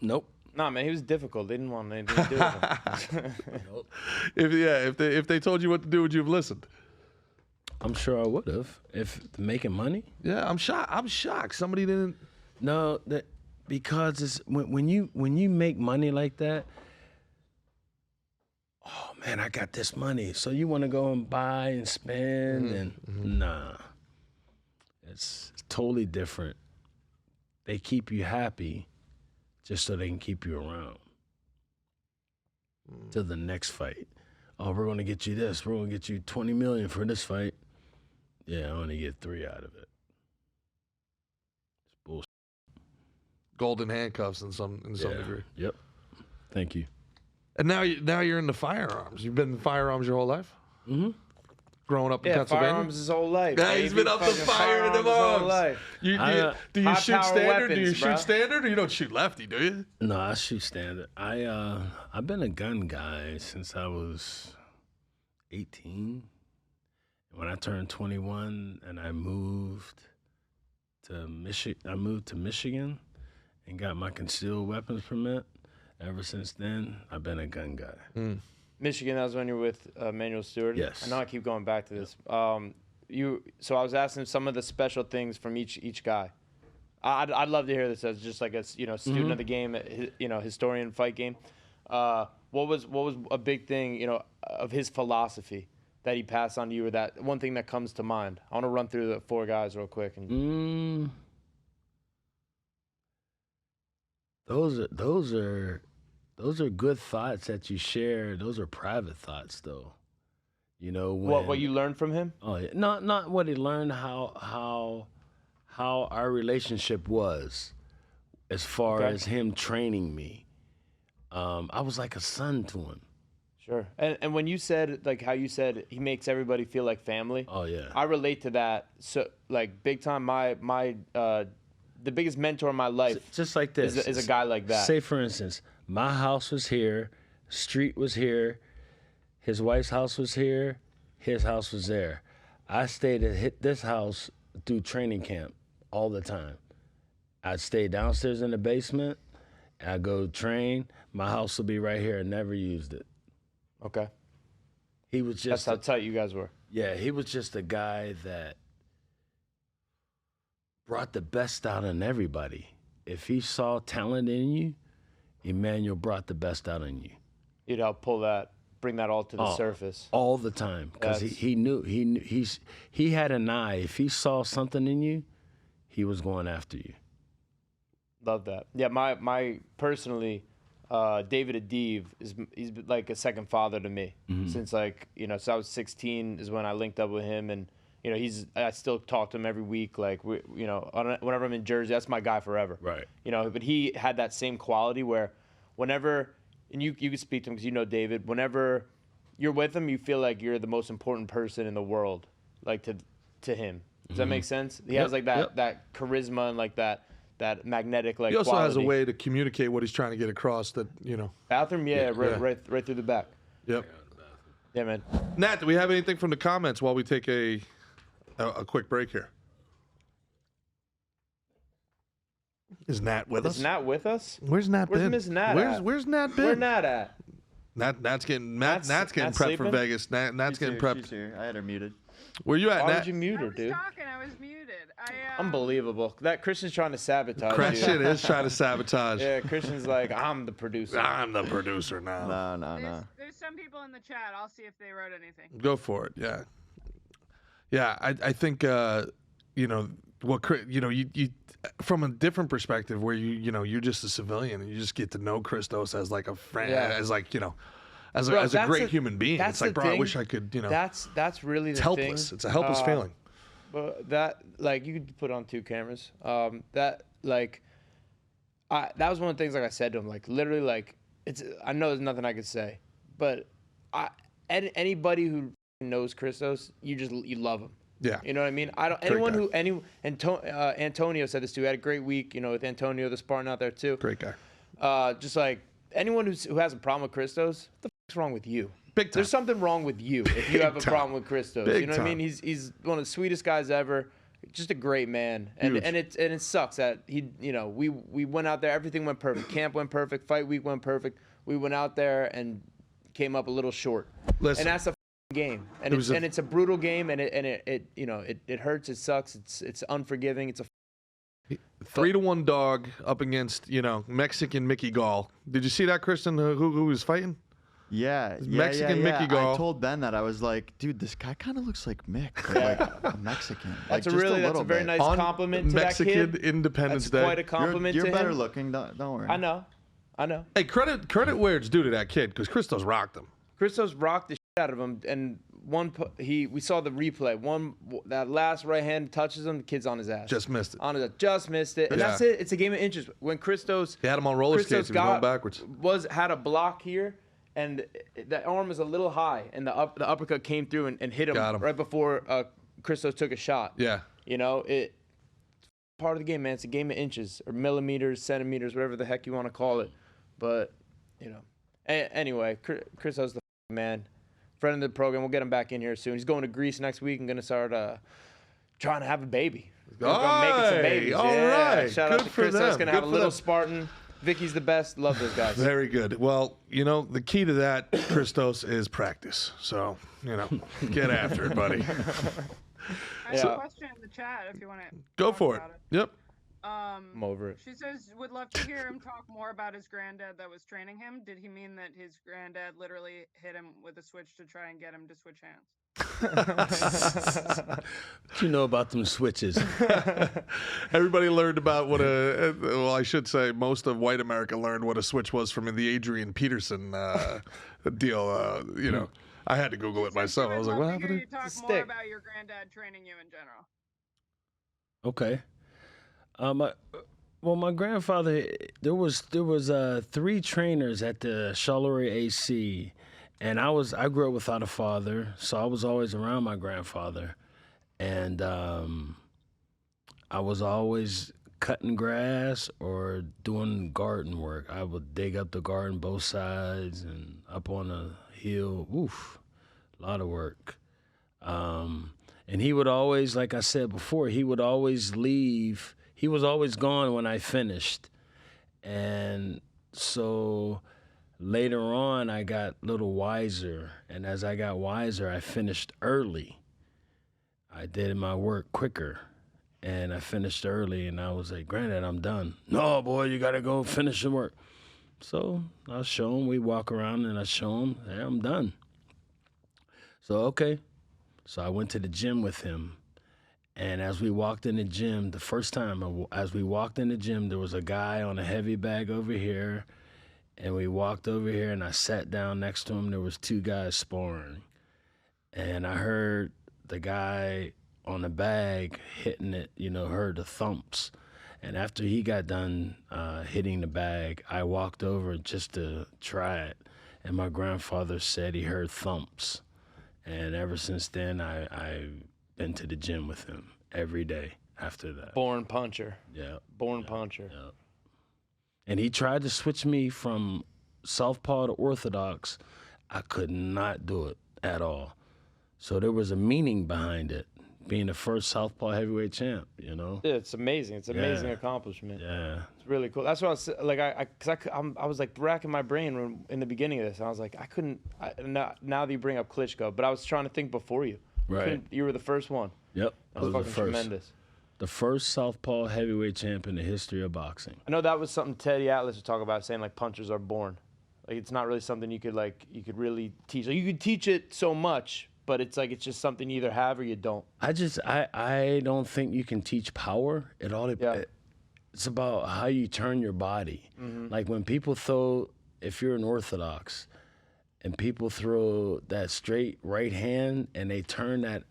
Nope. Nah, man, he was difficult. They didn't want anything to do with him. Nope. If they told you what to do, would you have listened? I'm sure I would have if making money. Yeah, I'm shocked. Somebody didn't. No, because it's when you make money like that. Oh man, I got this money, so you want to go and buy and spend and nah, it's totally different. They keep you happy just so they can keep you around to the next fight. Oh, we're gonna get you this. We're gonna get you $20 million for this fight. Yeah, I only get 3 out of it. It's bullshit. Golden handcuffs in some degree. Yep. Thank you. And now you're into firearms. You've been in firearms your whole life? Mm-hmm. Growing up in Pennsylvania? Firearms his whole life. Yeah, he's been up to fire in them arms. Do you shoot standard? Do you shoot standard, or you don't shoot lefty? Do you? No, I shoot standard. I've been a gun guy since I was 18. When I turned 21 and I moved to Michigan and got my concealed weapons permit. Ever since then, I've been a gun guy. Michigan, that was when you were with Manuel Stewart? Yes. I know I keep going back to this. So I was asking some of the special things from each guy. I'd love to hear this as just like a student of the game, historian fight game. What was a big thing of his philosophy that he passed on to you, or that one thing that comes to mind? I want to run through the 4 guys real quick. Those are good thoughts that you share. Those are private thoughts, though. What you learned from him? Oh yeah, not what he learned. How our relationship was, as far as him training me. I was like a son to him. Sure. And when you said, like, how you said he makes everybody feel like family. Oh yeah. I relate to that. So like big time. My the biggest mentor in my life, just like this, is a guy like that. Say for instance, my house was here, street was here, his wife's house was here, his house was there. I stayed at this house through training camp all the time. I'd stay downstairs in the basement, I'd go train, my house would be right here. I never used it. Okay. He was just That's how tight you guys were. Yeah, he was just a guy that brought the best out in everybody. If he saw talent in you, Emmanuel brought the best out in you. He'd help bring that all to the surface. All the time, because he knew, he had an eye. If he saw something in you, he was going after you. Love that. Yeah, my personally, David Adib he's like a second father to me. Since so I was 16 is when I linked up with him, and I still talk to him every week. Like whenever I'm in Jersey, that's my guy forever. Right. But he had that same quality where whenever, and you can speak to him because David, whenever you're with him, you feel like you're the most important person in the world, like to him. Does that make sense? He has like that charisma and like that magnetic like. He also quality. has a way to communicate what he's trying to get across. Bathroom, right through the back. Yep. Yeah, man. Nat, do we have anything from the comments while we take a quick break here? Is Nat with us? Is Nat with us? Where's Nat been? Where's Miss Nat at? Where's Nat been? Where's Nat at? Nat's getting prepped for sleeping? Vegas. Nat's getting prepped. She's here. I had her muted. Where you at, Why Nat? would you mute her, dude? I was muted. Unbelievable. That Christian's trying to sabotage Christian you. is trying to sabotage. Yeah, Christian's like, I'm the producer. I'm the producer now. No. There's some people in the chat. I'll see if they wrote anything. Go for it. Yeah. Yeah, I think you from a different perspective where you're just a civilian and you just get to know Christos as like a friend, as like as a great human being. It's like, bro, I wish I could, That's really the it's helpless. thing. It's a helpless feeling. But that, like, you could put on 2 cameras. That was one of the things, like I said to him, like, literally, like, I know there's nothing I could say, but anybody who knows Christos, you love him. Yeah. You know what I mean? Antonio said this too. We had a great week, with Antonio, the Spartan out there too. Great guy. Just like anyone who has a problem with Christos, what the fuck's wrong with you? Big time. There's something wrong with you if you have a problem with Christos. Big You know what I time. mean? He's one of the sweetest guys ever. just a great man. And it sucks that he, you know, we went out there, everything went perfect. Camp went perfect, fight week went perfect. We went out there and came up a little short. Listen, and that's a game. And it's a brutal game, and it you know, it hurts, it sucks, it's unforgiving. It's a 3-1 dog up against, you know, Mexican Mickey Gall. Did you see that, Kristen? Who was fighting? Yeah, Mexican Mickey Gall. I told Ben that. I was like, dude, this guy kind of looks like Mick, but like Mexican. That's like, that's a very nice compliment to Mexican that kid. Independence That's Day. quite a compliment You're to better him. looking. Don't worry. I know. Hey, credit where it's due to that kid, because Christos rocked him. Christos rocked the shit out of him, and we saw the replay. That last right hand touches him, the kid's on his ass. Just missed it. Just missed it. And that's it. It's a game of inches. When Christos, he had him on roller skates. He was going backwards. Had a block here, and that arm was a little high, and the uppercut came through and hit him right before Christos took a shot. Yeah. You know, it's part of the game, man. It's a game of inches or millimeters, centimeters, whatever the heck you want to call it. But, you know, anyway, Christos the man. Friend of the program. We'll get him back in here soon. He's going to Greece next week and going to start trying to have a baby. Making some babies. All right. Shout Good out to for Chris. them. That's going to have a Good for little them. Spartan. Vicky's the best. Love those guys. Very good. Well, you know, the key to that, Christos, is practice. So, you know, get after it, buddy. I have a question in the chat if you want to Go for it. Yep. I'm over it. She says, would love to hear him talk more about his granddad that was training him. Did he mean that his granddad literally hit him with a switch to try and get him to switch hands? What you know about them switches? Everybody learned about what well, I should say most of white America learned what a switch was from the Adrian Peterson deal. You know, I had to Google it myself. I was like, what happened? You talk more about your granddad training you in general. Okay. My grandfather, there was 3 trainers at the Charleroi AC, and I grew up without a father, so I was always around my grandfather, and I was always cutting grass or doing garden work. I would dig up the garden both sides and up on a hill. Oof, a lot of work. And he would always, like I said before, he would always leave. He was always gone when I finished. And so later on, I got a little wiser. And as I got wiser, I finished early. I did my work quicker. And I finished early, and I was like, Granddad, I'm done. No, boy, you got to go finish the work. So I'll show him. We walk around, and I show him, hey, I'm done. So, okay. So I went to the gym with him. And as we walked in the gym, the first time, as we walked in the gym, there was a guy on a heavy bag over here. And we walked over here, and I sat down next to him. There was 2 guys sparring. And I heard the guy on the bag hitting it, you know, heard the thumps. And after he got done hitting the bag, I walked over just to try it. And my grandfather said he heard thumps. And ever since then, I've been to the gym with him every day after that. Born puncher. Yeah. Born puncher. Yeah. And he tried to switch me from southpaw to orthodox. I could not do it at all. So there was a meaning behind it, being the first southpaw heavyweight champ, you know? Yeah, it's amazing. It's an amazing accomplishment. Yeah. It's really cool. That's what I was like. I was like racking my brain in the beginning of this. And I was like, I couldn't. Now that you bring up Klitschko, but I was trying to think before you. Right. You were the first one. Yep. That was fucking the first. tremendous. The first southpaw heavyweight champ in the history of boxing. I know that was something Teddy Atlas would talk about, saying like punchers are born. Like it's not really something you could really teach. Like, you could teach it so much, but it's like it's just something you either have or you don't. I don't think you can teach power. It's about how you turn your body. Mm-hmm. Like when people throw, if you're an orthodox, and people throw that straight right hand and they turn that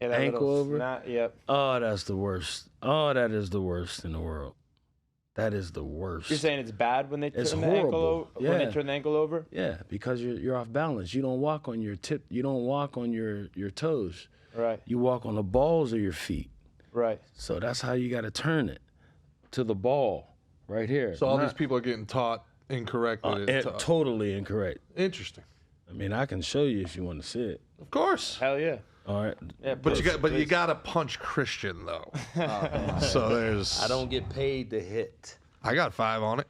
ankle over. Yep. Oh, that's the worst. Oh, that is the worst in the world. That is the worst. You're saying it's bad when they turn the ankle over? Yeah. When they turn the ankle over? Yeah, because you're off balance. You don't walk on your tip. You don't walk on your toes. Right. You walk on the balls of your feet. Right. So that's how you got to turn it to the ball right here. So all these people are getting taught incorrectly. Totally incorrect. Interesting. I mean, I can show you if you want to see it. Of course. Hell yeah. All right. Yeah, But you gotta punch Christian though. So there's. I don't get paid to hit. I got 5 on it.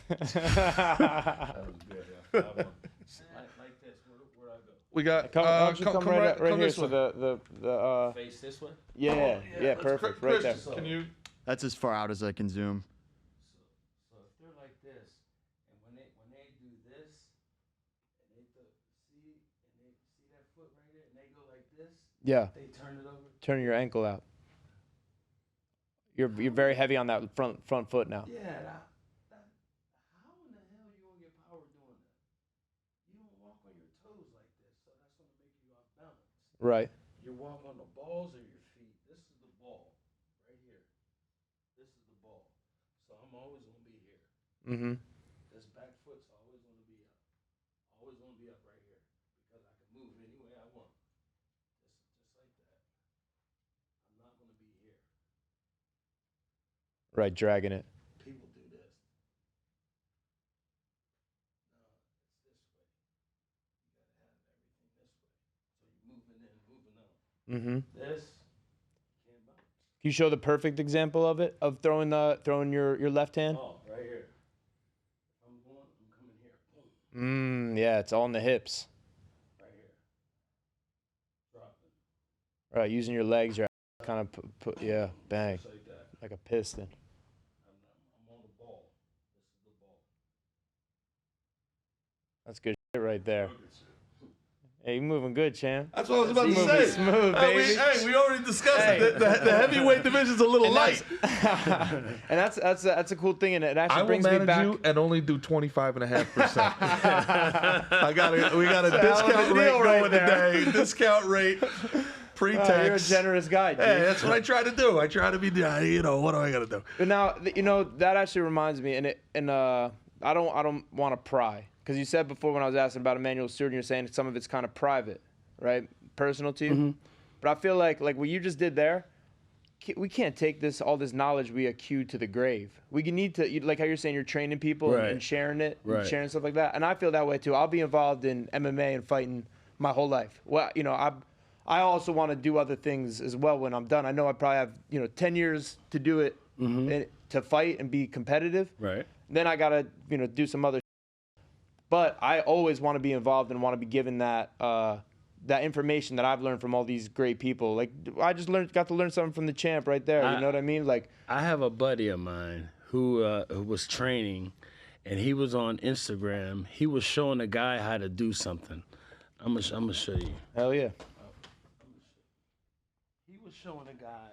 That was good. Yeah. Like this. Where I go? We got. Come right come here. this So way. the Face this way. yeah, Let's perfect, right there. Christian, can you? That's as far out as I can zoom. So if they're like this, and when they do this, and they see that foot right there, and they go like this, Yeah, they turn it over. turn your ankle out. You're very heavy on that front foot now. Yeah. How in the hell you gonna get power doing that? You don't walk on your toes like this, so that's gonna make you off balance. Right. You walk on the balls of your feet. This is the ball, right here. This is the ball. So I'm always gonna be here. Mm-hmm. This back foot's always gonna be up. Always gonna be up right here because I can move any way I want. Just like that. I'm not gonna be here. Right, dragging it. People do this. No, it's this way. You gotta have everything this way. So you're moving in, moving out. Mm-hmm. This can't bounce. Can you show the perfect example of it, of throwing your left hand? Oh, right here. If I'm coming here. Boom. Yeah, it's all in the hips. Right here. Dropping. Right, using your legs, you're kind of yeah, bang, Just like that. like a piston. I'm on the ball. This is the ball. That's good shit right there. Hey, you moving good, champ. That's what I was about to Moving say. smooth, baby. We already discussed Hey. it. The heavyweight division's a little And light. that's a cool thing, and it I actually will brings me manage back. you and only do 25.5%. We got a hell of a discount rate deal right going there. today. Discount rate, pre-tax. You're a generous guy, dude. Hey, that's what I try to do. I try to be, what am I gonna do? But now, that actually reminds me, and I don't want to pry, because you said before when I was asking about Emmanuel Stewart, you're saying some of it's kind of private, right, personal to you. Mm-hmm. But I feel like what you just did there, we can't take all this knowledge we accrue to the grave. We need to, like how you're saying, you're training people Right. and sharing it, and Right. sharing stuff like that. And I feel that way too. I'll be involved in MMA and fighting my whole life. Well, I also want to do other things as well when I'm done. I know I probably have 10 years to do it, and to fight and be competitive. Right. Then I gotta do some other. But I always want to be involved and want to be given that information that I've learned from all these great people. Like I just got to learn something from the champ right there. You know what I mean? Like I have a buddy of mine who was training, and he was on Instagram. He was showing a guy how to do something. I'm gonna show you. hell yeah. He was showing a guy.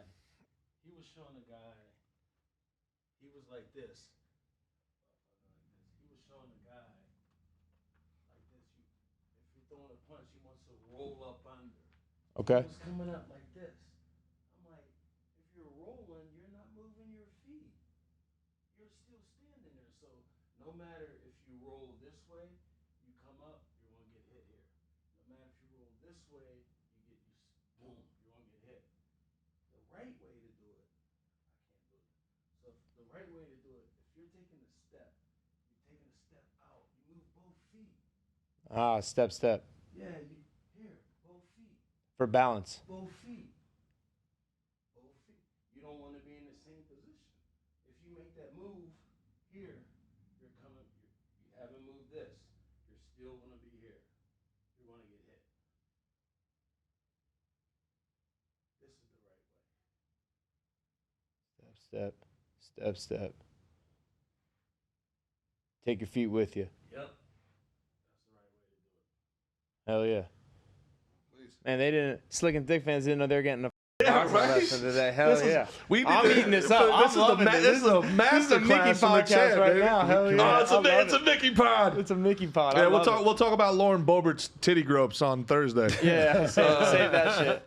He was like this. He was showing a guy like this. If you're throwing a punch, he wants to roll up under. Okay. He was coming up like this. I'm like, if you're rolling, you're not moving your feet. You're still standing there. So no matter if you roll this way, you come up, you're gonna get hit here. No matter if you roll this way, boom, you're gonna get hit. The right way to do it, I can't do it. So the right way to do it, if you're taking a step, you're taking a step out, you move both feet. Step. Yeah, here, both feet. For balance. Both feet. Both feet. You don't want to be in the same position. If you make that move here, you haven't moved this. You're still going to be here. You're going to get hit. This is the right way. Step. Take your feet with you. Yep. That's the right way to do it. Hell yeah. Please. Man, Slick and Thick fans didn't know they were getting a Yeah, boxing right? lesson today. Hell yeah. I'm eating this up. This is a master Mickey class from the podcast champ, right baby. now. Hell yeah. Oh, I love it's a it. Mickey pod. It's a Mickey pod. Yeah, I we'll love it. talk about Lauren Boebert's titty gropes on Thursday. Yeah, save that shit.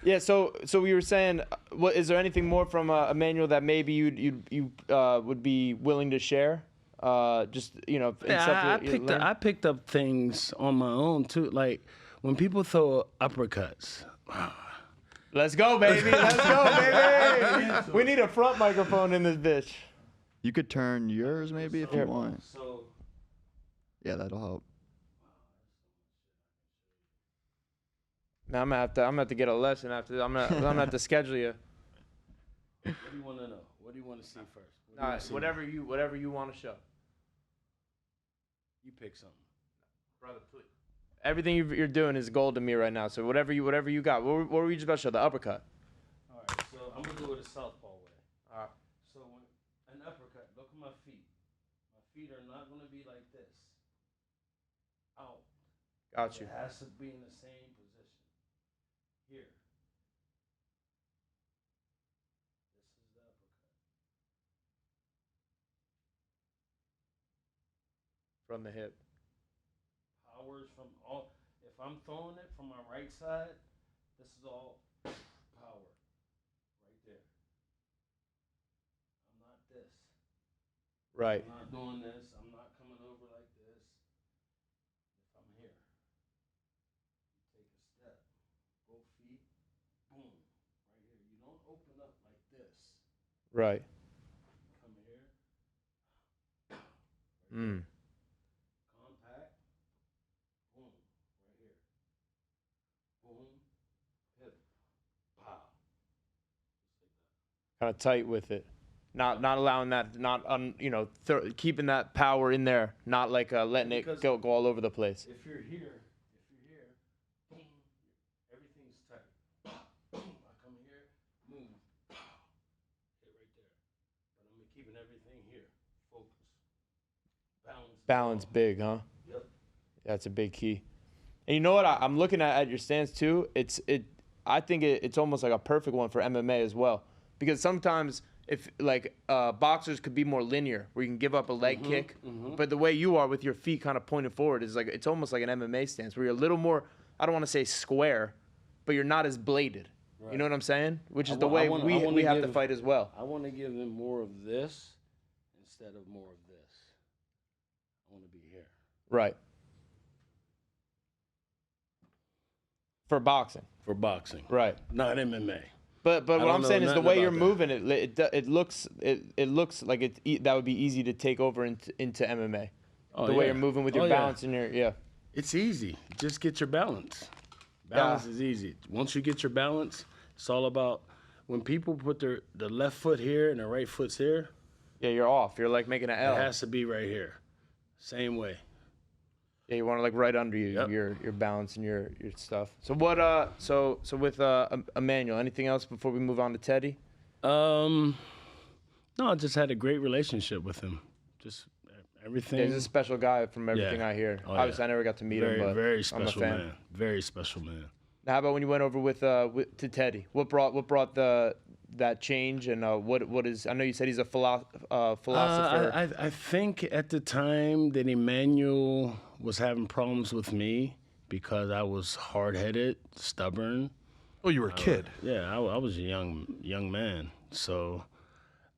Yeah, so we were saying, what is there anything more from Emmanuel that maybe you would be willing to share? Just in stuff Yeah, you learned? I picked up things on my own too. Like when people throw uppercuts. Let's go, baby. Let's go, baby. We need a front microphone in this bitch. You could turn yours maybe if you want. So Yeah, that'll help. Now I'm gonna have to get a lesson after this. I'm gonna have to schedule you. What do you want to know? What do you want to see first? What do you wanna see? Whatever you want to show. You pick something. Brother, please. Everything you're doing is gold to me right now. So whatever you got. What were you just about to show? The uppercut. All right, so I'm gonna do it a southpaw way. All right. So when an uppercut, look at my feet. My feet are not gonna be like this. Out. Got you. It has to be in the same position. Here. This is the uppercut. From the hip. Powers from all. If I'm throwing it from my right side, this is all power. Right there. I'm not this. Right. I'm not doing this. I'm not coming over like this. If I'm here, you take a step, both feet, boom, right here. You don't open up like this. Right. Come here. Mm. Compact. Boom, right here. Boom, hip, pow. Just like that. Kind of tight with it. Not allowing that, keeping that power in there, not like letting it Because go all over the place. If you're here, boom, everything's tight. Boom, I come here, move, hit right there. But I'm keeping everything here, focus, balance. Balance big, huh? Yep. That's a big key. And you know what? I'm looking at your stance too. I think it's almost like a perfect one for MMA as well, because sometimes if boxers could be more linear, where you can give up a leg kick, but the way you are with your feet kind of pointed forward is like it's almost like an MMA stance where you're a little more. I don't want to say square, but you're not as bladed. Right. You know what I'm saying? Which is the way we have to fight as well. I want to give them more of this instead of more of this. I want to be here. Right. For boxing. For boxing. Right. Not MMA. But what I'm saying is the way you're moving it looks like that would be easy to take over into MMA. The way you're moving with your balance and your It's easy. Just get your balance. Balance is easy. Once you get your balance, it's all about when people put the left foot here and the right foot's here. Yeah, you're off. You're like making an L. It has to be right here. Same way. Yeah, you want to like right under you, your balance and your stuff. So what? So with Emmanuel, anything else before we move on to Teddy? No, I just had a great relationship with him. Just everything. Yeah, he's a special guy from everything I hear. Obviously, I never got to meet him, but very special I'm a fan. man. Very special man. Now, how about when you went over to Teddy? What brought that change and what is? I know you said he's a philosopher. I think at the time that Emmanuel was having problems with me because I was hard-headed, stubborn. Oh, you were a kid. Yeah, I was a young man. So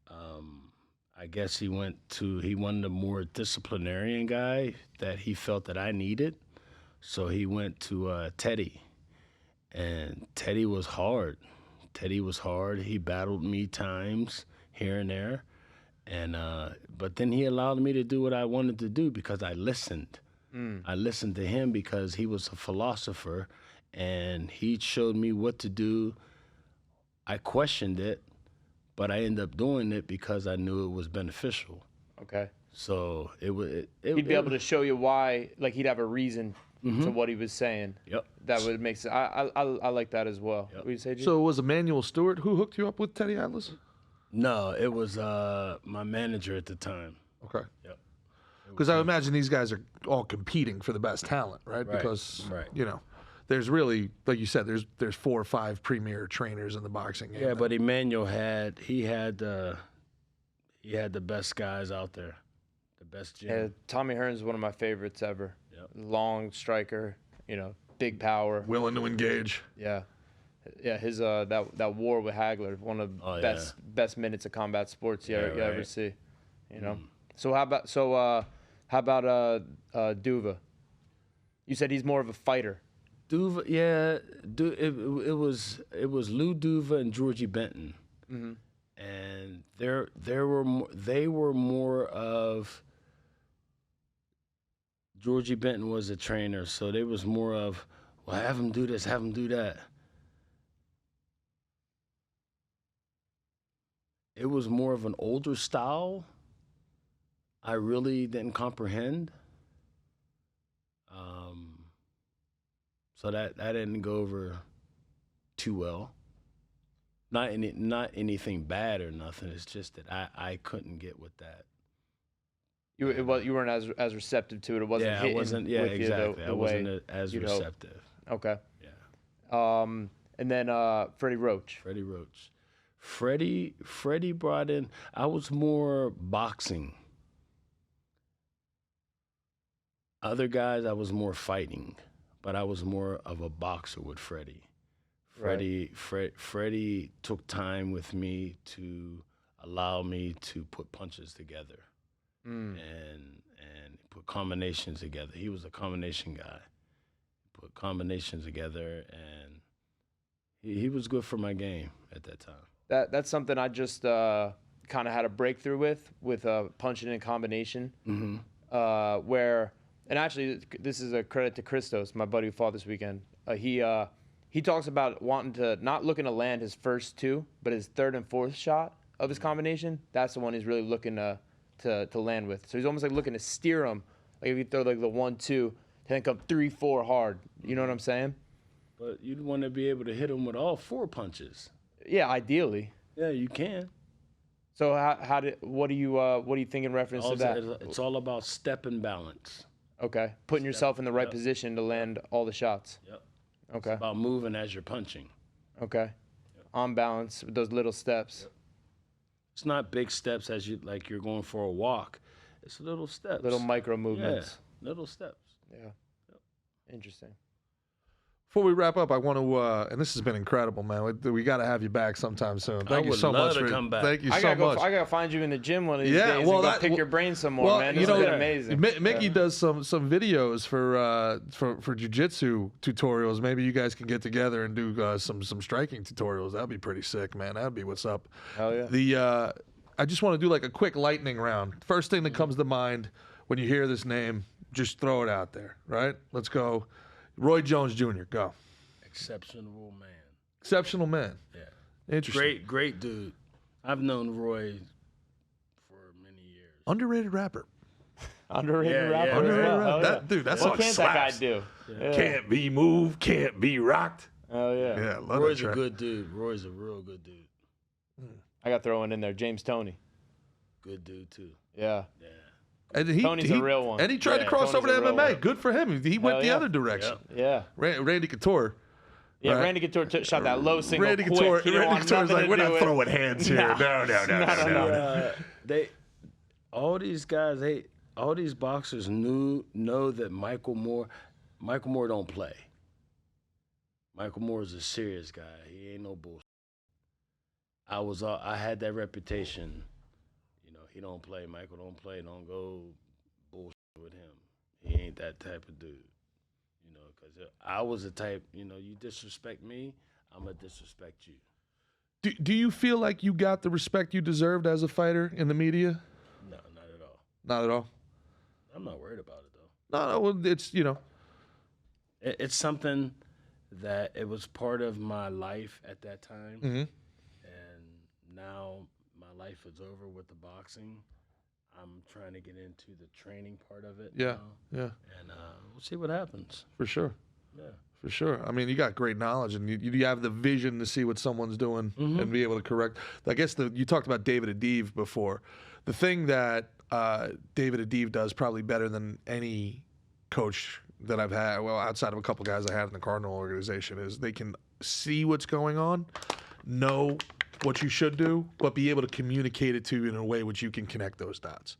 I guess he wanted a more disciplinarian guy that he felt that I needed. So he went to Teddy. And Teddy was hard. He battled me times here and there. And but then he allowed me to do what I wanted to do because I listened. I listened to him because he was a philosopher and he showed me what to do. I questioned it, but I ended up doing it because I knew it was beneficial. Okay. So he'd be able to show you why, like he'd have a reason to what he was saying. Yep. That would make sense. I like that as well. Yep. What you say, G? So it was Emmanuel Stewart who hooked you up with Teddy Atlas? No, it was my manager at the time. Okay. Yep. Because I imagine these guys are all competing for the best talent, right? Because there's really, like you said, there's 4 or 5 premier trainers in the boxing game. Yeah, but Emmanuel had the best guys out there, the best gym. Yeah, Tommy Hearns is one of my favorites ever. Yep. Long striker, big power. Willing to engage. Yeah. Yeah, his that war with Hagler, one of the best minutes of combat sports you ever see. So how about Duva? You said he's more of a fighter. Duva, yeah. It was Lou Duva and Georgie Benton, and they were more of. Georgie Benton was a trainer, so they was more of well, have him do this, have him do that. It was more of an older style. I really didn't comprehend. So that didn't go over too well. Not anything bad or nothing. It's just that I couldn't get with that. You weren't as receptive to it. It wasn't. Yeah, I hitting wasn't. Yeah, with you exactly. the I way wasn't as you'd hope. receptive. Okay. Yeah. And then Freddie Roach. Freddie brought in. I was more boxing. Other guys, I was more fighting, but I was more of a boxer with Freddie. Freddie took time with me to allow me to put punches together and put combinations together. He was a combination guy. Put combinations together, and he was good for my game at that time. That's something I just kind of had a breakthrough with punching in combination, where, and actually this is a credit to Christos, my buddy who fought this weekend. He talks about not looking to land his first two, but his third and fourth shot of his combination. That's the one he's really looking to land with. So he's almost like looking to steer him, like if you throw like the 1-2, then come 3-4 hard. You know what I'm saying? But you'd want to be able to hit him with all 4 punches. Yeah, ideally. Yeah, you can. So what do you think in reference to that? It's all about step and balance. Okay, putting yourself in the right position to land all the shots. Yep. Okay. It's about moving as you're punching. Okay. Yep. On balance with those little steps. Yep. It's not big steps as you're going for a walk. It's little steps. Little micro movements. Yeah, little steps. Yeah. Yep. Interesting. Before we wrap up, I want to, and this has been incredible, man. We got to have you back sometime soon. Thank you so much to come back. Thank you so much. I gotta find you in the gym one of these days. Well, and pick your brain some more, man. This has been amazing. Mickey does some videos for jiu-jitsu tutorials. Maybe you guys can get together and do some striking tutorials. That'd be pretty sick, man. That'd be what's up. Hell yeah. I just want to do like a quick lightning round. First thing that comes to mind when you hear this name, just throw it out there, right? Let's go. Roy Jones Jr., go. Exceptional man. Exceptional man. Yeah. Interesting. Great dude. I've known Roy for many years. Underrated rapper. Underrated rapper. Yeah. Underrated rapper. Yeah. Dude, that's What can't slaps. that guy do? Yeah. Can't be moved, can't be rocked. Oh yeah. Yeah, love Roy's that a track. good dude. Roy's a real good dude. I got throwing in there James Tony. Good dude too. Yeah. Yeah. And Tony's a real one. And he tried to cross Tony's over to a real MMA. one. Good for him. He went the yeah. other direction. Yeah. Randy Couture. Yeah, Right. Randy Couture shot that low single Randy quick. Couture. He didn't Randy want Couture's nothing like, to we're do not with it." throwing hands here. No. All these guys, all these boxers know that Michael Moore don't play. Michael Moore is a serious guy. He ain't no bullshit. I had that reputation. You know, he don't play. Michael don't play. Don't go bullshit with him. He ain't that type of dude. You know, because I was the type. You know, you disrespect me, I'm gonna disrespect you. Do you feel like you got the respect you deserved as a fighter in the media? No, not at all. Not at all. I'm not worried about it though. No, well, it's It's something that it was part of my life at that time. Mhm. And now my life is over with the boxing. I'm trying to get into the training part of it. Yeah, now, yeah, and we'll see what happens. for sure. Yeah. For sure. I mean, you got great knowledge, and you have the vision to see what someone's doing and be able to correct. I guess you talked about David Adiv before. The thing that David Adiv does probably better than any coach that I've had, well, outside of a couple guys I had in the Cardinal organization, is they can see what's going on, know what you should do, but be able to communicate it to you in a way which you can connect those dots.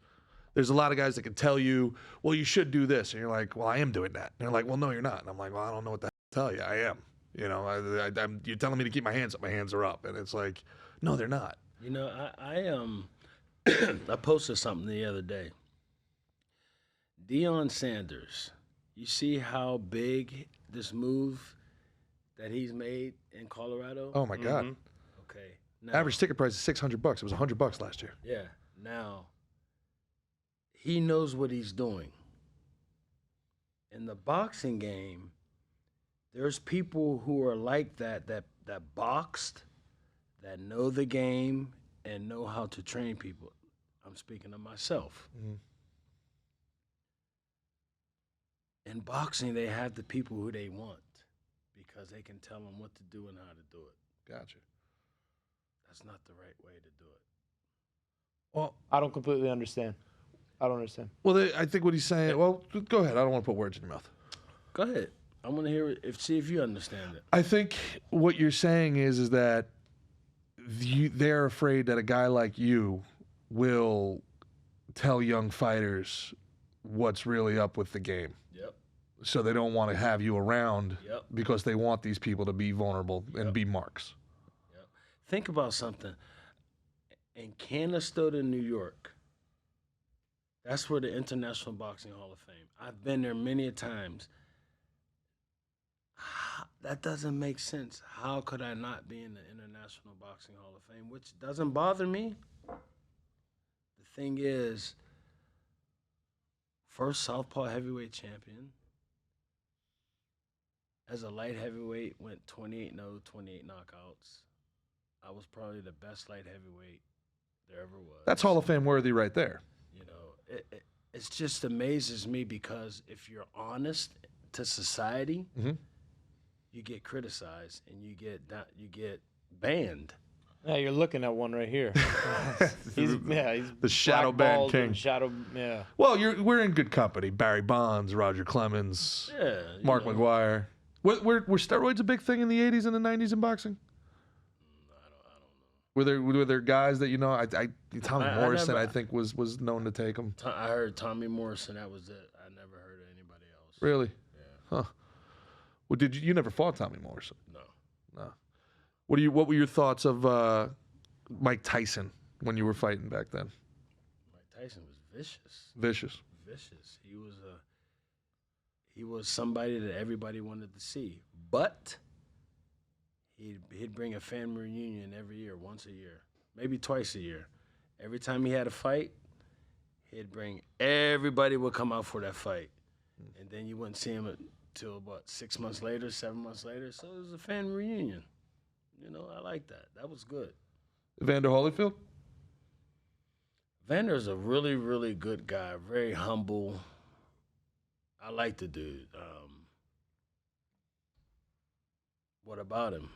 There's a lot of guys that can tell you, well, you should do this. And you're like, well, I am doing that. And they're like, well, no, you're not. And I'm like, well, I don't know what to tell you. I am. You know, you're telling me to keep my hands up. My hands are up. And it's like, no, they're not. You know, I posted something the other day. Deion Sanders, you see how big this move that he's made in Colorado? Oh, my God. Okay. Now, Average ticket price is $600. It was $100 last year. Yeah. Now, he knows what he's doing. In the boxing game, There's people who are like that boxed, that know the game and know how to train people. I'm speaking of myself. Mhm. In boxing, they have the people who they want because they can tell them what to do and how to do it. Gotcha. That's not the right way to do it. Well, I don't completely understand. I don't understand. well, I think what he's saying. Well, go ahead. I don't want to put words in your mouth. Go ahead. I want to hear it. See if you understand it. I think what you're saying is that they're afraid that a guy like you will tell young fighters what's really up with the game. Yep. So they don't want to have you around Yep. because they want these people to be vulnerable and be marks. Yep. Think about something. In Canastota, New York, that's where the International Boxing Hall of Fame. I've been there many a times. That doesn't make sense. How could I not be in the International Boxing Hall of Fame? Which doesn't bother me. The thing is, first Southpaw heavyweight champion. As a light heavyweight, went 28-0, 28 knockouts. I was probably the best light heavyweight there ever was. That's Hall of Fame worthy right there. You know, it just amazes me because if you're honest to society, Mhm. you get criticized and you get banned. Yeah, you're looking at one right here. he's The shadow banned blackballed king. and shadow. Yeah. Well, we're in good company. Barry Bonds, Roger Clemens, Yeah, you Mark know, McGuire. Were steroids a big thing in the 80s and the 90s in boxing? I don't know. Were there guys that Tommy I Morrison, never- I think, was known to take them? I heard Tommy Morrison. That was it. I never heard of anybody else. Really? Yeah. Huh. Well, you never fought Tommy Morrison? No. No. What were your thoughts of Mike Tyson when you were fighting back then? Mike Tyson was vicious. Vicious. Vicious. He was somebody that everybody wanted to see. But he'd bring a family reunion every year, once a year, maybe twice a year. Every time he had a fight, he'd bring everybody would come out for that fight. And then you wouldn't see him until about 6 months later, 7 months later. So it was a family reunion. You know, I like that. That was good. Evander Holyfield? Vander's a really, really good guy. Very humble. I like the dude. What about him?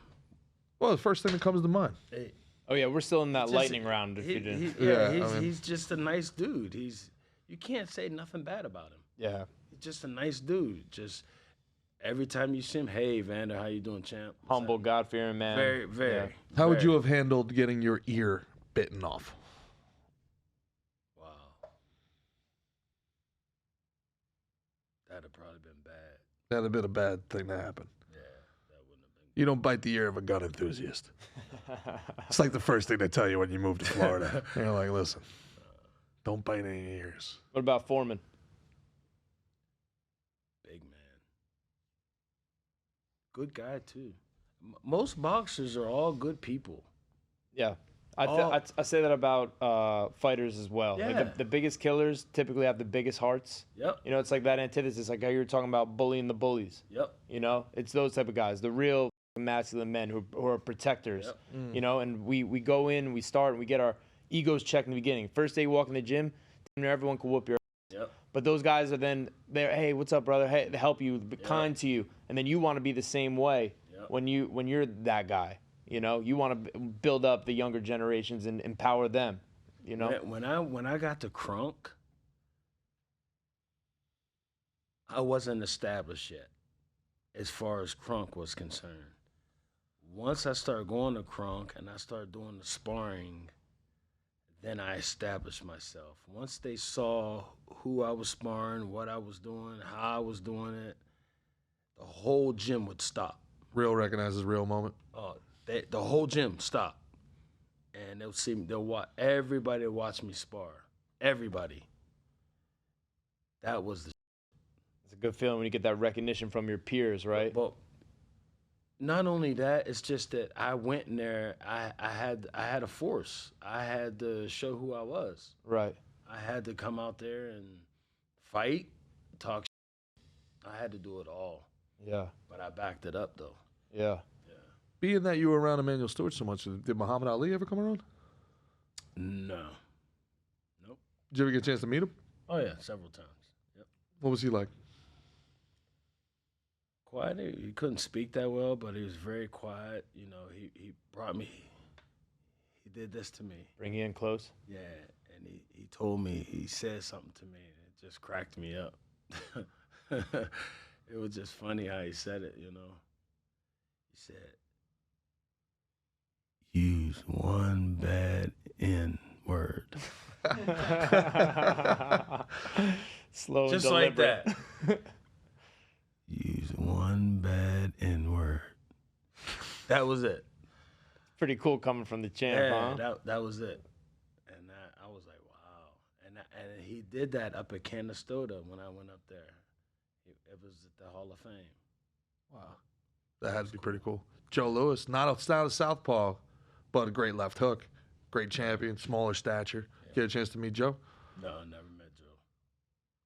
Well, the first thing that comes to mind. Hey, Oh yeah, we're still in that just- lightning round. If you didn't. He's just a nice dude. You can't say nothing bad about him. Yeah. He's just a nice dude. Just every time you see him, hey Vander, how you doing, champ? What's Humble, up? God-fearing man. Very, very. Yeah. How would very- you have handled getting your ear bitten off? Wow. That'd have probably been bad. That'd have been a bad thing to happen. Yeah, that wouldn't have been. You don't bite the ear of a gun enthusiast. It's like the first thing they tell you when you move to Florida. You're like, listen, don't bite any ears. What about Foreman? Big man. Good guy too. Most boxers are all good people. Yeah. Oh. I say that about fighters as well. Yeah. Like the biggest killers typically have the biggest hearts. Yep. You know, it's like that antithesis, like how you were talking about bullying the bullies. Yep. You know, it's those type of guys, the real masculine men who are protectors. Yep. You know, and we go in, we start, and we get our egos checked in the beginning. First day you walk in the gym, everyone can whoop your ass. Yep. But those guys are then there. Hey, what's up, brother? Hey, they help you, be kind to you, and then you want to be the same way Yep. when you're that guy. You know, you want to build up the younger generations and empower them. You know, When I got to Crunk, I wasn't established yet as far as Crunk was concerned. Once I started going to Crunk and I started doing the sparring, then I established myself. Once they saw who I was sparring, what I was doing, how I was doing it, the whole gym would stop. Real recognizes real moment. The whole gym stopped, and they'll watch everybody watch me spar. Everybody. That was the. it's a good feeling when you get that recognition from your peers, right? But not only that, it's just that I went in there. I had a force. I had to show who I was. Right. I had to come out there and fight, talk. I had to do it all. Yeah. But I backed it up though. Yeah. Being that you were around Emmanuel Stewart so much, did Muhammad Ali ever come around? No. Nope. Did you ever get a chance to meet him? Oh yeah, several times. Yep. What was he like? Quiet. He couldn't speak that well, but he was very quiet. You know, he brought me. He did this to me. Bring you in close. Yeah, and he told me, he said something to me, and it just cracked me up. It was just funny how he said it, you know. He said, use one bad N word. Slow Just and like deliberate. that. Use one bad N word. That was it. Pretty cool coming from the champ, Yeah, huh? that was it. And I was like, wow. And he did that up at Canastota when I went up there. It was at the Hall of Fame. Wow. That had to be pretty cool. Joe Louis, not a southpaw, but a great left hook. Great champion, smaller stature. Yeah. Get a chance to meet Joe? No, I never met Joe.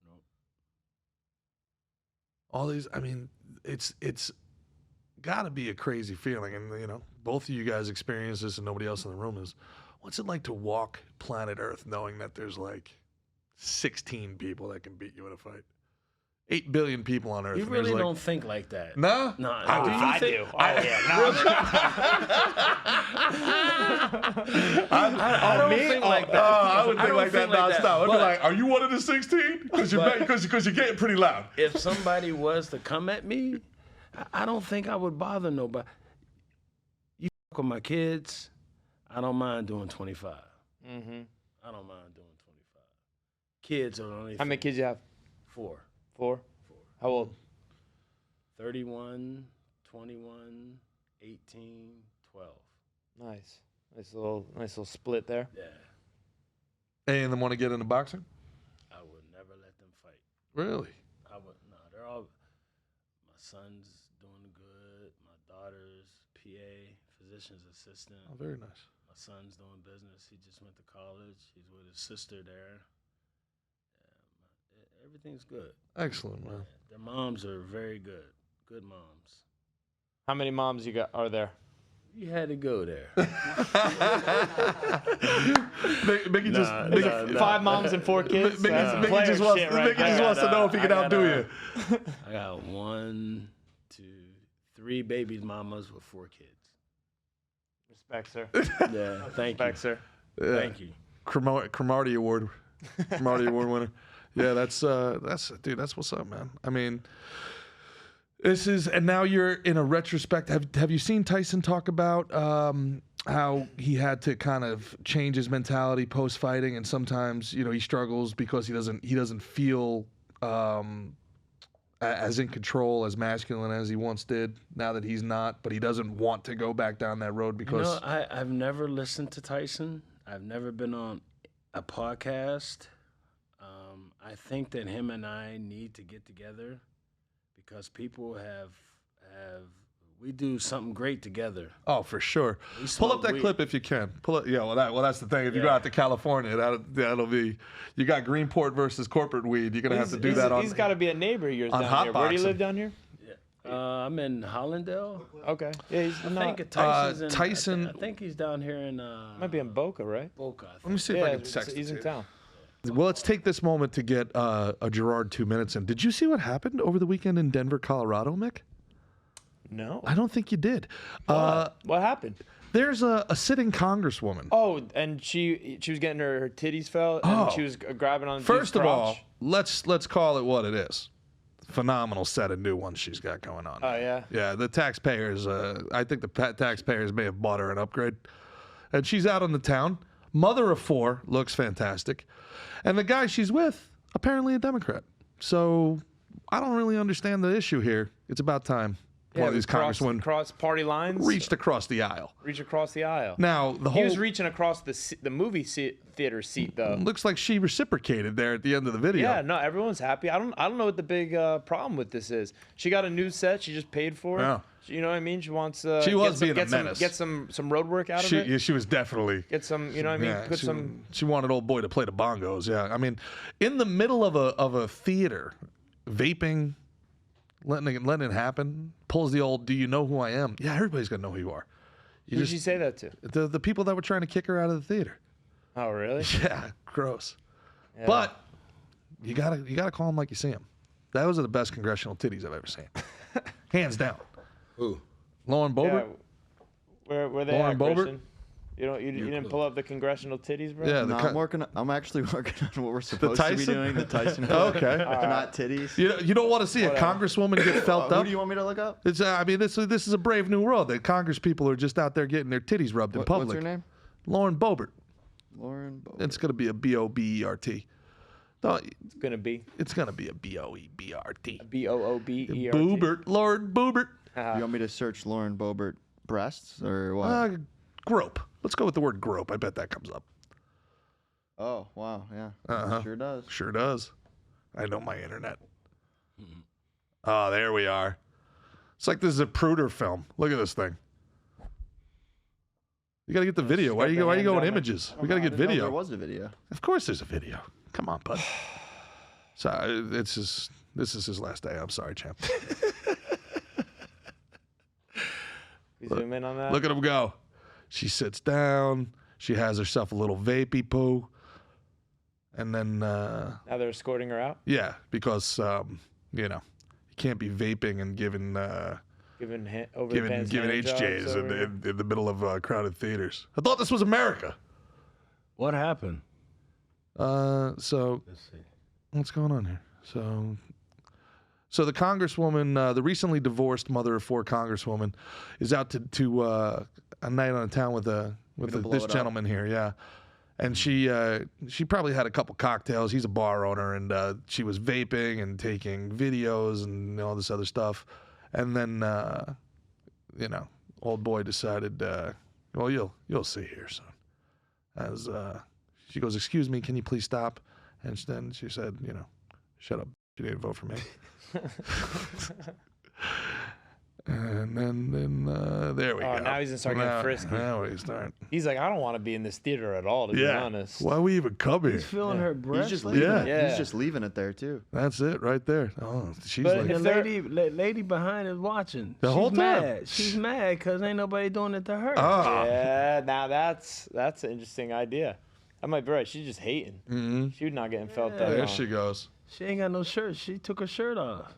Nope. All these, I mean, it's got to be a crazy feeling. And, you know, both of you guys experience this and nobody else in the room is. What's it like to walk planet Earth knowing that there's like 16 people that can beat you in a fight? 8 billion people on Earth. You and there's really like, don't think like that. No? No, I do. You do. think? Oh, yeah. I don't think like that. I would think don't like that think like that, nonstop. I'd be but- like, are you one of the 16? Because you're getting pretty loud. If somebody was to come at me, I don't think I would bother nobody. You fuck with my kids, I don't mind doing 25. Mm-hmm. I don't mind doing 25. Kids are the only How many kids you have? 4. 4? How old? 31, 21, 18, 12. Nice. Nice little split there. Yeah. Any of them want to get into boxing? I would never let them fight. Really? I would no. They're all. My son's doing good. My daughter's PA, physician's assistant. Oh, very nice. My son's doing business. He just went to college. He's with his sister there. Everything's good. Excellent, man. Their moms are very good. Good moms. How many moms are there? You had to go there. Mickey just Mickey, 5 moms and 4 kids. Mickey That's some just player wants, shit right Mickey there. just wants to know if he can outdo you. I got 1, 2, 3 baby mamas with 4 kids. Respect, sir. Yeah, thank Respect, you. sir. Thank you. Cromartie Award. Cromartie Award winner. Yeah, that's dude, that's what's up, man. I mean, this is, and now you're in a retrospect. Have you seen Tyson talk about how he had to kind of change his mentality post fighting, and sometimes, you know, he struggles because he doesn't feel as in control, as masculine as he once did. Now that he's not, but he doesn't want to go back down that road because You know, I've never listened to Tyson. I've never been on a podcast. I think that him and I need to get together because people we do something great together. Oh, for sure. We Pull smoke up that weed. clip if you can. Pull it. Yeah, well, that's the thing. If you go Yeah. out to California, that'll be. You got Greenport versus corporate weed. You're gonna have to do that on. He's got to be a neighbor of yours on down hot here. Where do you boxing. live down here? I'm in Hollandale. Okay. Yeah, he's I not. think Tyson's in, Tyson- I think he's down here in. Might be in Boca, right? Boca. I Let me think. see if Yeah, I can text he's it in to town. you. Well, let's take this moment to get a Gerard 2 minutes in. Did you see what happened over the weekend in Denver, Colorado, Mick? No. I don't think you did. What happened? There's a sitting congresswoman. Oh, and she was getting her titties felt, and Oh. she was grabbing on. First of all, crotch. let's call it what it is. Phenomenal set of new ones she's got going on. Oh yeah. Yeah, the taxpayers, I think the taxpayers may have bought her an upgrade. And she's out on the town. Mother of 4, looks fantastic. And the guy she's with, apparently a Democrat. So I don't really understand the issue here. It's about time one of these congresswomen cross party lines. reached across the aisle. Reach across the aisle. Now, the He whole was reaching across the movie theater seat though. looks like she reciprocated there at the end of the video. Yeah, no, everyone's happy. I don't know what the big problem with this is. She got a new set. She just paid for it. Yeah. You know what I mean? She wants. She was being a get menace. Get some road work out of it. Yeah, she was definitely. Get some. You know what I mean? Yeah, Put she, some. she wanted old boy to play the bongos. Yeah, I mean, in the middle of a theater, vaping. letting it happen. Pulls the old, "Do you know who I am?" Yeah, everybody's gonna know who you are. Who did she say that to? The people that were trying to kick her out of the theater. Oh, really? Yeah, gross. Yeah. But you gotta call them like you see them. Those are the best congressional titties I've ever seen, hands down. Who? Lauren Boebert. Yeah. Where they Lauren at, Boebert? Christian? You didn't pull up the congressional titties, bro? Yeah, No, I'm actually working on what we're supposed to be Tyson? doing. The Tyson. Okay. Not titties. You don't want to see a congresswoman get felt Who up. do you want me to look up? It's I mean this is a brave new world. That Congress people are just out there getting their titties rubbed in public. What's her name? Lauren Boebert. Lauren Boebert. It's gonna be a B-O-B-E-R-T. No, It's gonna be it's gonna be a B-O-E-B-R-T. Boobert. Boebert, Lord Boebert. You want me to search Lauren Boebert breasts or what? Grope. Let's go with the word grope. I bet that comes up. Oh, wow. Yeah. Uh-huh. Sure does. Sure does. I know my internet. Oh, there we are. It's like this is a Pruder film. Look at this thing. You gotta get the video. Why are you going images? We gotta get video. There was a video. Of course, there's a video. Come on, bud. So this is his last day. I'm sorry, champ. You zoom in on that? Look at him go. She sits down. She has herself a little vapey poo, and then Now they're escorting her out? yeah, because you can't be vaping and giving Giving giving HJs in the middle of crowded theaters. I thought this was America. What happened? So Let's see. what's going on here? So the congresswoman, the recently divorced mother of four congresswoman, is out to a night on a town with blow this it up. gentleman here, yeah. And she probably had a couple cocktails. He's a bar owner, and she was vaping and taking videos and all this other stuff. And then, old boy decided, well, you'll see here, son. As she goes, "Excuse me, can you please stop?" And then she said, "Shut up. You didn't vote for me." And then there we go. Now he's gonna start getting frisky. Now he's starting. He's like, I don't want to be in this theater at all, to be honest. Why we even come here? He's feeling her breath. He's just like leaving Yeah. it. Yeah. He's just leaving it there too. That's it right there. Oh, she's But like, The if they're- lady behind is watching. The She's whole time. mad. She's mad because ain't nobody doing it to her. ah. Yeah, now that's an interesting idea. I might be right. She's just hating. Mm-hmm. She's not getting felt Yeah. up. There she goes. She ain't got no shirt. She took her shirt off.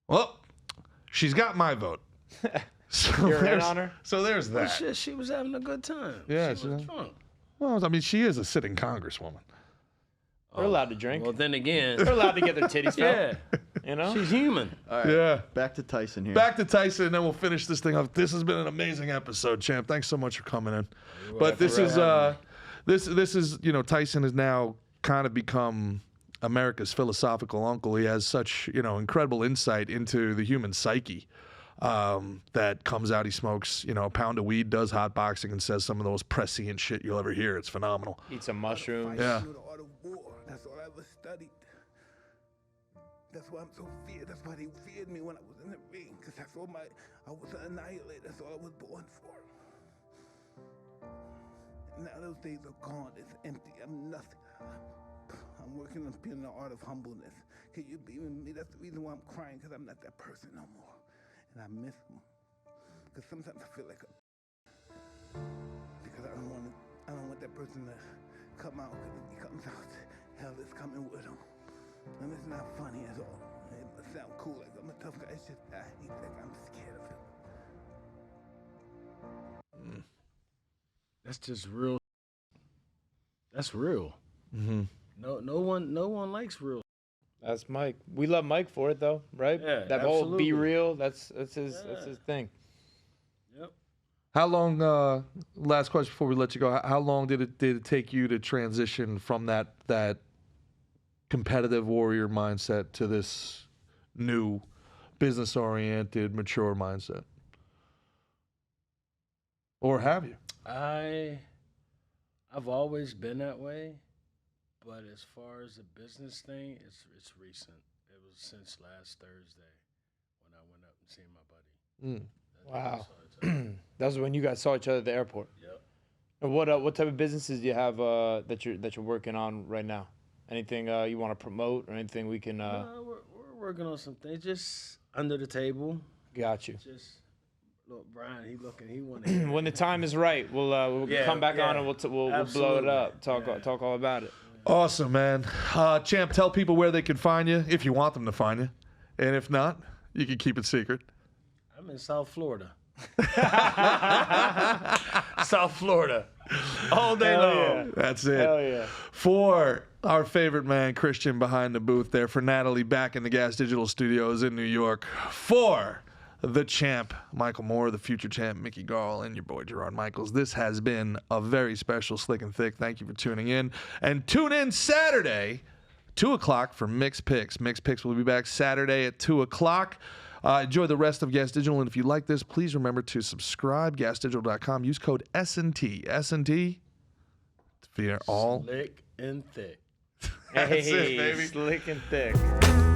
Well, she's got my vote. So You're in there's- on her? So there's Well, that. shit, she was having a good time. Yeah, she was she- drunk. Well, I mean, she is a sitting congresswoman. They're allowed to drink. Well, then again, They're allowed to get their titties felt. yeah, You know? she's human. All right. Yeah. Back to Tyson here. Back to Tyson, and then we'll finish this thing up. This has been an amazing episode, champ. Thanks so much for coming in. But this is this is Tyson has now kind of become America's philosophical uncle. He has such incredible insight into the human psyche. That comes out. He smokes a pound of weed, does hot boxing, and says some of the most prescient shit you'll ever hear. It's phenomenal. Eat some mushrooms. Yeah. The art of war. That's all I ever studied. That's why I'm so feared. That's why they feared me when I was in the ring. Because I was an annihilator. That's all I was born for. And now those days are gone. It's empty. I'm nothing. I'm working on being the art of humbleness. Can you be with me? That's the reason why I'm crying, because I'm not that person no more. And I miss them. Because sometimes I feel like because I don't want that person to come out, because if he comes out, hell is coming with him. And it's not funny at all. It must sound cool, like I'm a tough guy. It's just I hate that I'm scared of him. That's just real. That's real. Mm-hmm. No one likes real. That's Mike. We love Mike for it though, right? Yeah, that whole absolutely. be real. That's his thing. Yep. How long? Last question before we let you go. How long did it take you to transition from that competitive warrior mindset to this new business-oriented, mature mindset? Or have you? I've always been that way, but as far as the business thing, it's recent. It was since last Thursday when I went up and seen my buddy. Wow. That was when you guys saw each other at the airport. Yep. And what type of businesses do you have that you're working on right now? Anything you want to promote or anything we can? We're working on some things, just under the table. Got you. Just look, Brian. He wanted. When the time is right, we'll come back on and we'll blow it Absolutely. up. Talk all about it. Awesome, man. Champ, tell people where they can find you if you want them to find you, and if not, you can keep it secret. I'm in South Florida. South Florida. All day Hell long. yeah. That's it. Hell yeah. For our favorite man, Christian, behind the booth there. For Natalie, back in the Gas Digital Studios in New York. For the champ, Michael Moore, the future champ, Mickey Gall, and your boy, Gerard Michaels. This has been a very special Slick and Thick. Thank you for tuning in. And tune in Saturday, 2 o'clock for Mixed Picks. Mixed Picks will be back Saturday at 2 o'clock. Enjoy the rest of Gas Digital. And if you like this, please remember to subscribe. GasDigital.com. Use code SNT. SNT. For all. Slick and thick. Hey, That's it, baby. Slick and thick.